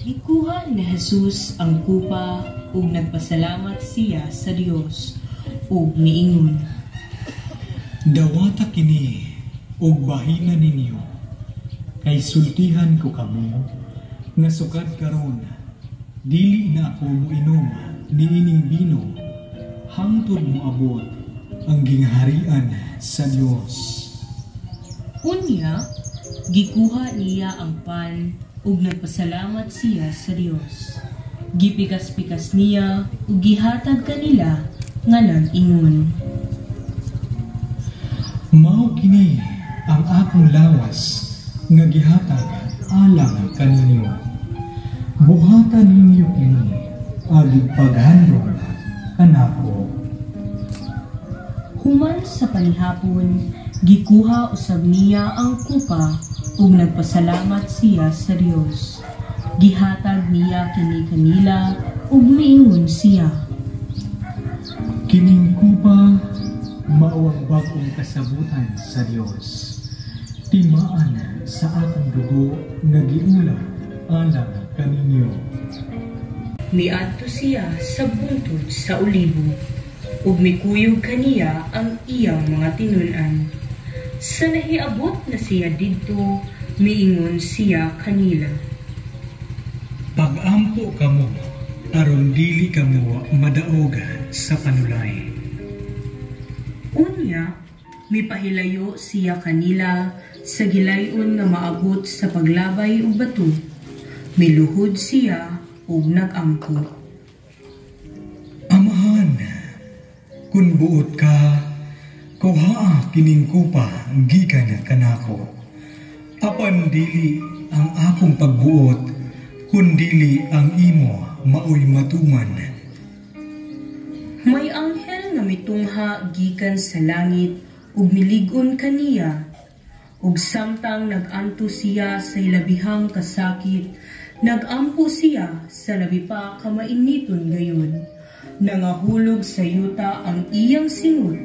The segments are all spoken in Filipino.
Gikuha ni Jesus ang kupa ug nagpasalamat siya sa Dios ug niingon, dawata kini ug bahina ninyo, kay sultihan ko kamo nga sukad karon dili na ako moinom niining bino hangtod moabot ang gingharian sa Dios. Unya, gikuha niya ang pan ug nagpasalamat siya sa Dios. Gipikas-pikas niya ug gihatag kanila nga nag-ingon, mao kini ang akong lawas nga gihatag alang kaninyo. Buhatan ninyo kini agig paghandog kanako. Human sa panihapon, gikuha usab niya ang kupa ug nagpasalamat siya sa Dios. Gihatag niya kini kanila ug miingon siya, kining kupa mao ang bag-ong kasabutan sa Dios. Timaan sa akong dugo nga giulat alang kaninyo. miadto siya sa bungtod sa olibo ug mikuyog kaniya ang iyang mga tinun-an. Sa nahiabot na siya didto, miingon siya kanila, pag-ampo kamo aron dili kamo madaog sa panulay. Unya, mipahilayo siya kanila sa gilayon nga maabot sa paglabay ug bato. Miluhod siya ug nag-ampo. Amahan, kun buot ka, kuhaa kining kupa gikan kanako. Apan dili ang akong pagbuot, kun dili ang imo maoy matuman. May anghel nga mitungha gikan sa langit ug milig-on kaniya. Ug samtang nag-anto siya sa ilabihang kasakit, nag-ampo siya sa labi pa kamainiton gayon. Nangahulog sa yuta ang iyang singot,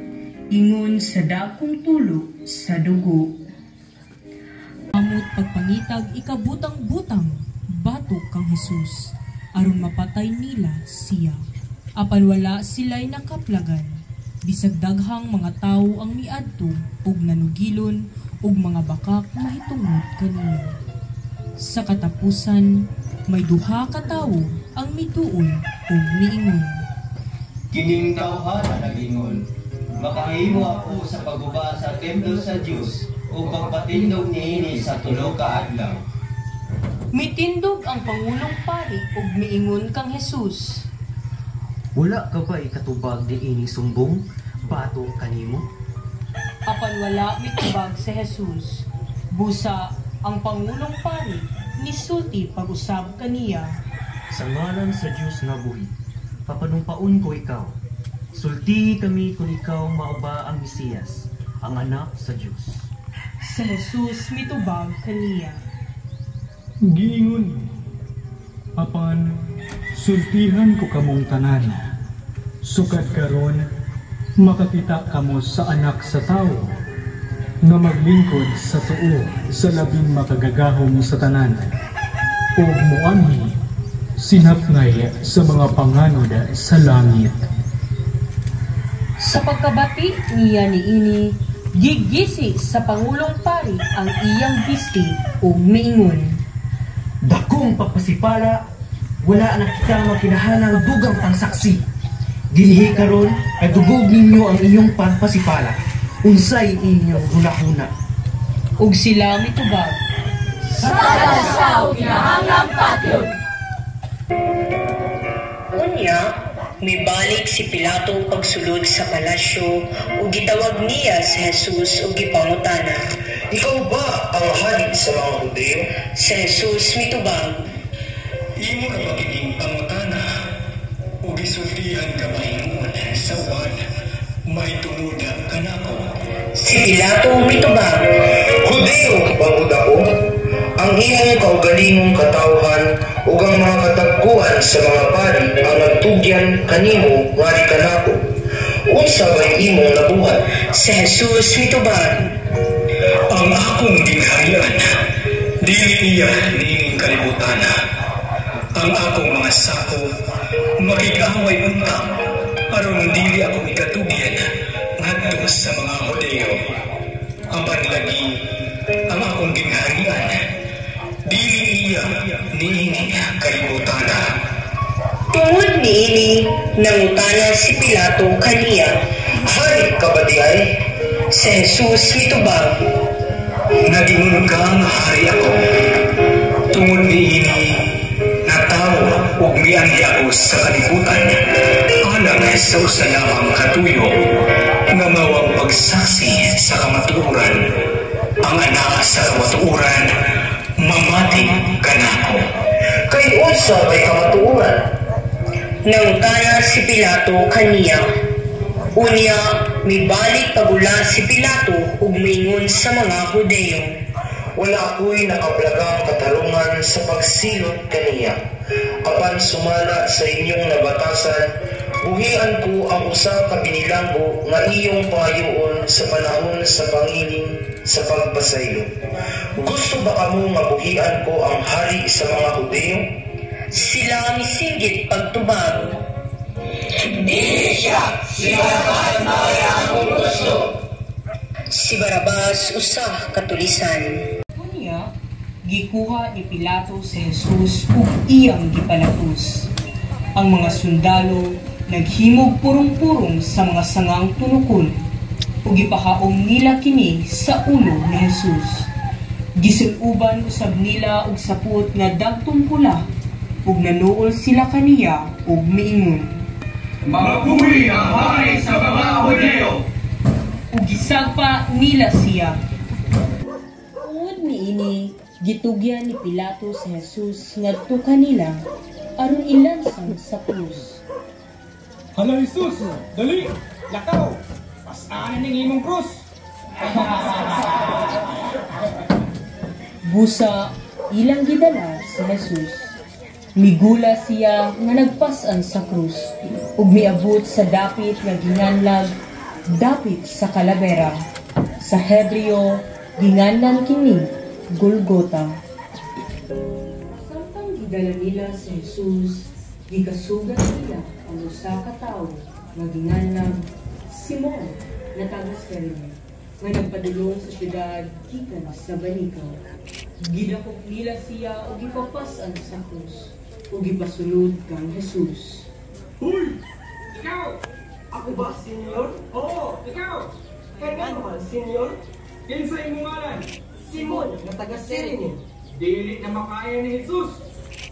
ingon sa dakong tulok sa dugo. Amot pagpangitag ikabutang-butang, batok kang Jesus, aron mapatay nila siya. Apan wala sila'y nakaplagan, bisag daghang mga tawo ang miadto ug nanugilon ug mga bakak mahitungod kaniya. Sa katapusan, may duha ka tawo ang mituon ug miingon, kining tawhana nagingon, makahimo ako sa pagguba sa templo sa Dios ug pagpatindog niini sa tulo ka adlaw. mitindog ang Pangulong Pari ug miingon kang Jesus, wala ka ba ikatubag di ini sumbong, bato kanimo? apan wala mitubag si Jesus. Busa ang Pangulong Pari nisulti pag-usab kaniya, Sa ngalan sa Diyos nga buhi, papanumpaon ko ikaw. Sultihi kami kung ikaw mauba ang Mesiyas, ang anak sa Diyos. si Jesus mitubag kaniya, Giingon, apan sultihan ko kamong tanan. Sukad karon makakita kamo sa anak sa tao nga maglingkod sa tuo sa labing makagagahom sa tanan o muanhi sinapngay sa mga panganod sa langit. Sa pagkabati niya niini, gigisi sa Pangulong Pari ang iyang bisti ug miingon, Dakong pagpasipala, wala na kita makinahanang dugang pangsaksi. Dinhi karon ay dugog ninyo ang inyong pagpasipala. Unsay inyong hunahuna. ug sila mitubag, Unya, mibalik si Pilato pagsulod sa palasyo ug gitawag niya si Jesus ug gipangutana. Ikaw ba ang hari sa mga Hudyo? Si Jesus mitubag, Imo na magiging pangutana o gisultihan ka maingon sa uwan, may tungod ka nako. si Pilato mitubag, Hudyo pangud ako, ang imong kaugalingong katawhan ug ang mga katagkuan sa mga pari ang nagtugyan kanimo ngari kanako. Unsa bay imong nabuhat? si Jesus mitubag, Ang akong gingharian, dili niya nining kalibutan. ang akong mga sako makikaway untang aron dili ako ikatugyan ngadto sa mga Hudeo. Apan lagi ang akong gingharian dili iya niini kalimutana. Tungod niini nangutana si Pilato kaniya, "Hari ka ba di ay?" Si Jesus mitubag, Nagingon ka nga hari ako. Tungod niini natawo ug miandi ako sa kalibutan alang sa usa lamang katuyo nga mawang pagsaksi sa kamatuoran. Ang anak sa kamatuoran mamati kanako. "Kay unsa may kamatuoran?" Nangutana si Pilato kaniya. Unya, mibalik pagula si Pilato ug mingon sa mga Hudeo, "Wala ako'y nakablagang katarungan sa pagsilot kaniya. Apan sumala sa inyong nabatasan, buhian ko ang usa ka binilanggo nga iyong pangayoon sa panahon sa pangiling sa pagpasaylo. Gusto ba kamo nga buhian ko ang hari sa mga Hudeo?" Sila misinggit pagtubag, "Dili siya, si Barabas ang gusto." Si Barabas usa katulisan. Unya, gikuha ni Pilato si Jesus ug iyang gipalatos. Ang mga sundalo naghimog purong-purong sa mga sangang tunukon ug ipahaom nila kini sa ulo ni Jesus. Gisunuban usab nila og sapot nga dagtong pula ug nanuol sila kaniya ug miingon, "Mapuri ang hari sa mga Hudeo!" ug gisagpa nila siya. Tungod niini, gitugyan ni Pilato si Jesus ngadto kanila aron ilansang sa krus. Hala Jesus, dali, lakaw, pasaanan ng imong krus. Busa ilang gidala si Jesus. Migula siya nga nagpasan sa krus ug miabot sa dapit nga ginganlag dapit sa Calavera. Sa Hebreo ginganlan kini Golgota. Samtang gidala nila si Jesus, gikasugan nila ang usa ka tawo nga ginganlang Simon na taga Cyrene nga nagpadulong sa syudad gikan sa Banikaw. Gidakop nila siya ug gipapasan sa krus ug gipasulod kang Jesus. Hoy! Ikaw! Ako ba, senyor? Oo, ikaw! Kaya naman, senyor? Kinsay mo ngalan? Simon, na taga Cyrene. Dili na makaya ni Jesus.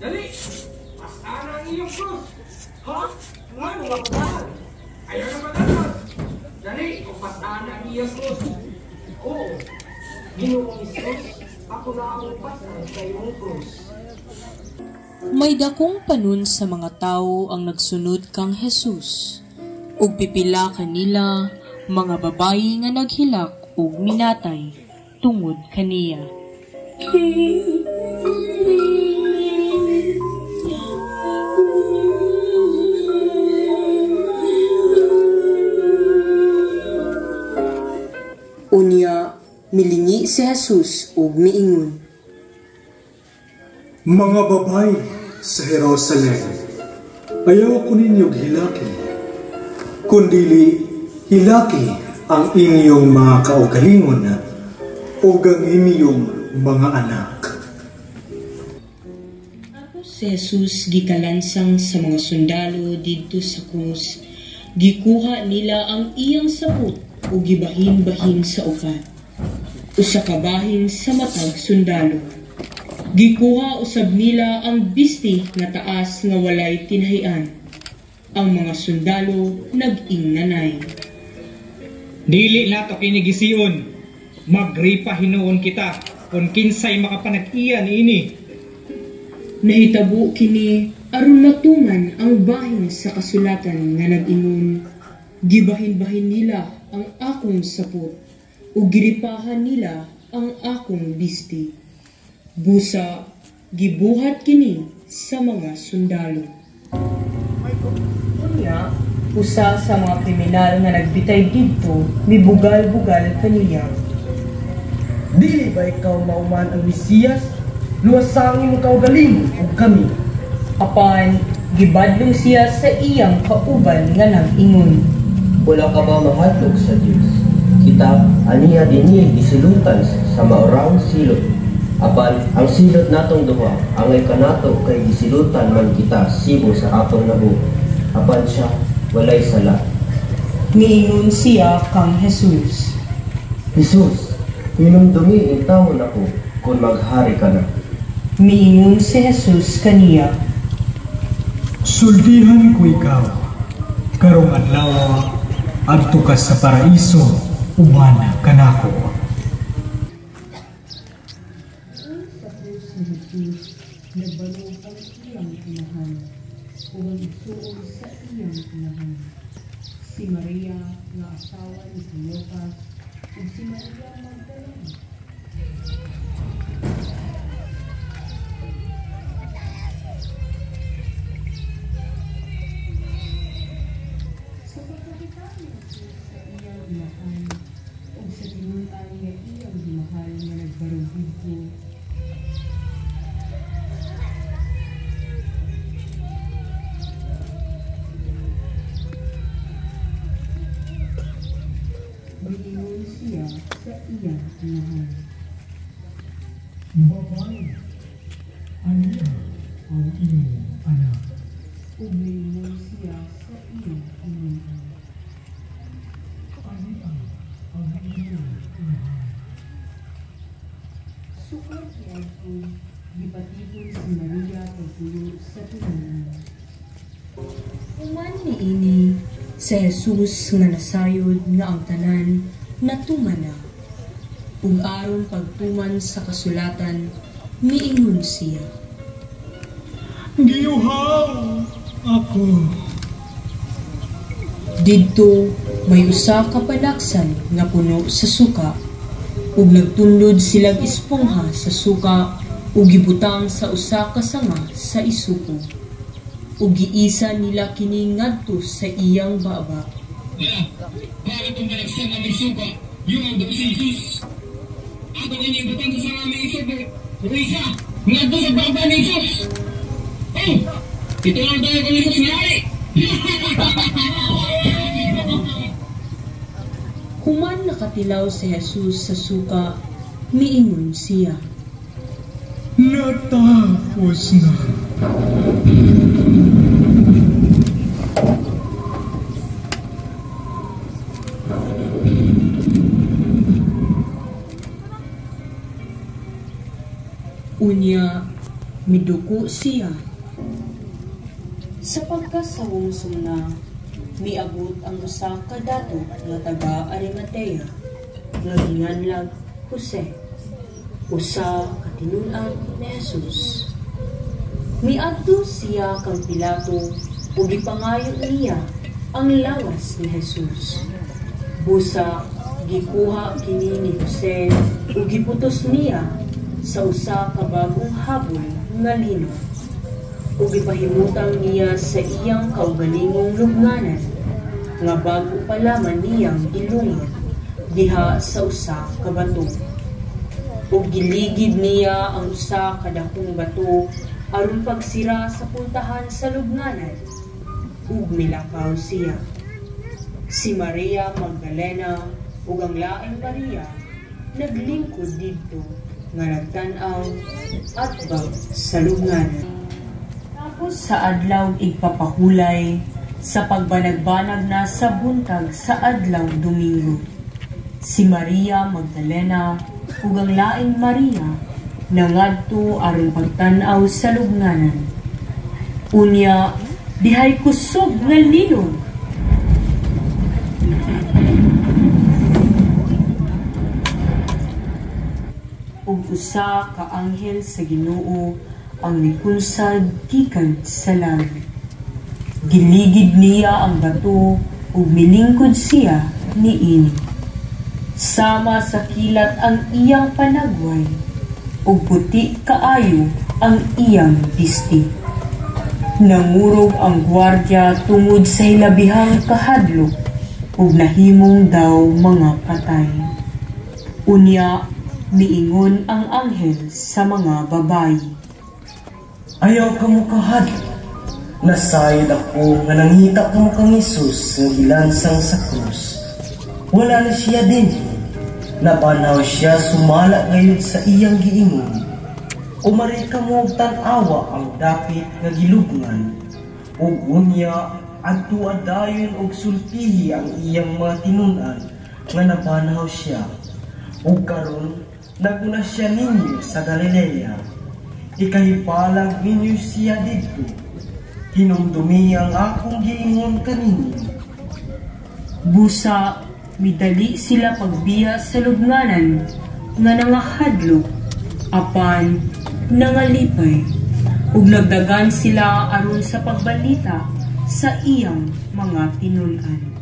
Dali! Pasaan ang iyong krus! Ha? Nga nung ako dahil? Ayaw na padalos! Dali! Kung pasaan ang iyong krus! Oo, Ginoong Jesus, ako na ang pasan sa iyong krus. May dakong panon sa mga tao ang nagsunod kang Jesus, ug pipila kanila mga babayi nga naghilak ug minatay tungod kaniya. Unya, milingi si Jesus ug miingon, Mga babae sa Jerusalem, ayaw ko ninyong hilaki, kundili hilaki ang inyong mga kaugalingon o ang inyong mga anak. Si Jesus gikalansang sa mga sundalo didto sa krus. Gikuha nila ang iyang sapot ug gibahin-bahin sa upat. Usa ka bahin sa matag sundalo. Gikuha usab nila ang bisti nga taas nga walay tinhayan. Ang mga sundalo nag-ingnanay. Dili nato kinigisiun, magripa hinuon kita kung kinsay makapanag-iya niini. Nahitabo kini aron matuman ang bahin sa kasulatan nga nag-ingon, gibahin-bahin nila ang akong sapot ug giripahan nila ang akong bisti. Busa gibuhat kini sa mga sundalo. Unya, usa sa mga kriminal nga nagbitay didto mibugal-bugal kaniya. Dili ba ikaw mauman ang Mesiyas? Luwasangin mo kaugalingon ug kami. Apan gibadlong siya sa iyang kauban nga nag-ingon. Wala ka ba mahadlok sa Dios? Kita aniya dinhi gisilutan sa maorang silot. Apan ang silot natong duha angay kanato kay gisilutan man kita sibo sa atong nabuo. Apan siya walay sala. Miingon siya kang Jesus. Jesus, hinumdumi intawon ako kung maghari ka na. Miingon si Jesus kaniya. Sultihan ko ikaw, karong adlaw adto ka sa paraiso, umana kanako. Nagbalog ang iyang tinahan, kung isuon sa iyang tinahan. Si Maria nga asawa ni Cleopas, ug si Maria Magdalena. Sa pagkakitaan ni Jesus sa iyang inahan, ug sa tinunan nga iyang gimahal nga nagbarog dito, miingon siya sa iyang inahan. Babae, aniya ang iyong anak. Ug miingon siya sa iyang inahan. Aniya ang iyong anak. Sukad niadto, gipatipon si Maria pagtulo sa tinunan. Human niini si Jesus nga nasayod nga ang tanan natumana. Ug aron pagtuman sa kasulatan, miingon siya. Giyuhaw ako. Didto may usa ka panaksan nga puno sa suka, ug nagtundod silang espongha sa suka ug gibutang sa usa ka sanga sa isuko. Ug giisa nila kini ngadto sa iyang baba. Bakit itong panagsan ng suka? Yung ang daw si Jesus. Ato kinibutan sa mga may isuko. Isa, ngadto sa baba ni Jesus. Oh, ito lang tayo kung Jesus nari. Human nakatilaw si Jesus sa suka, miingon siya. Natapos na. Unya, miduko siya. Sa pagkasawong sumna, miabot ang usa ka dato nga taga Arimatea, nga ginganlag Jose, usa ka tinun-an ni Jesus. Miadto siya kang Pilato ug gipangayo niya ang lawas ni Jesus. Busa gikuha kini ni Jose ug giputos niya sa usa ka bagong habol nga lino. Ug ipahimutang niya sa iyang kaugalingong lubnganan nga bago pa lamang niyang ilungag diha sa usa ka bato. Ug giligid niya ang usa ka dakong bato aron pagsira sa puntahan sa lubnganan. Ug milakaw siya. Si Maria Magdalena ug ang laing Maria naglingkod didto nga nagtan-aw at bag sa lubnganan. Tapos sa adlaw igpapahulay, sa pagbanag-banag na sa buntag sa adlaw Domingo, si Maria Magdalena ug ang laing Maria nangadto aron pagtan-aw sa lubnganan. Unya, dihay kusog nga linog. Ug usa ka anghel sa Ginoo ang nikunsad gikan sa langit. Giligid niya ang bato ug milingkod siya niini. Sama sa kilat ang iyang panagway ug puti kaayo ang iyang bisti. Nangurog ang gwardya tungod sa hilabihang kahadlok ug nahimong daw mga patay. Unya, miingon ang anghel sa mga babayi. Ayaw ka mo kahadlok. Nasayod ako nga nangita kamo kang Isus nga gilansang sa krus. Wala na siya din. Napanaw siya sumala ngayon sa iyang giingon. Umari kamo og tan-awa ang dapit nga gilubngan. Ug unya adto adayon og sultihi ang iyang mga tinun-an nga napanaw siya. Ug karon naguna siya ninyo sa Galilea. Ikahipalag ninyo siya didto. Hinumdumi ang akong giingon kaninyo. Busa, midali sila pagbiya sa lubnganan nga nangahadlok, apan nangalipay, ug nagdagan sila aron sa pagbalita sa iyang mga tinun-an.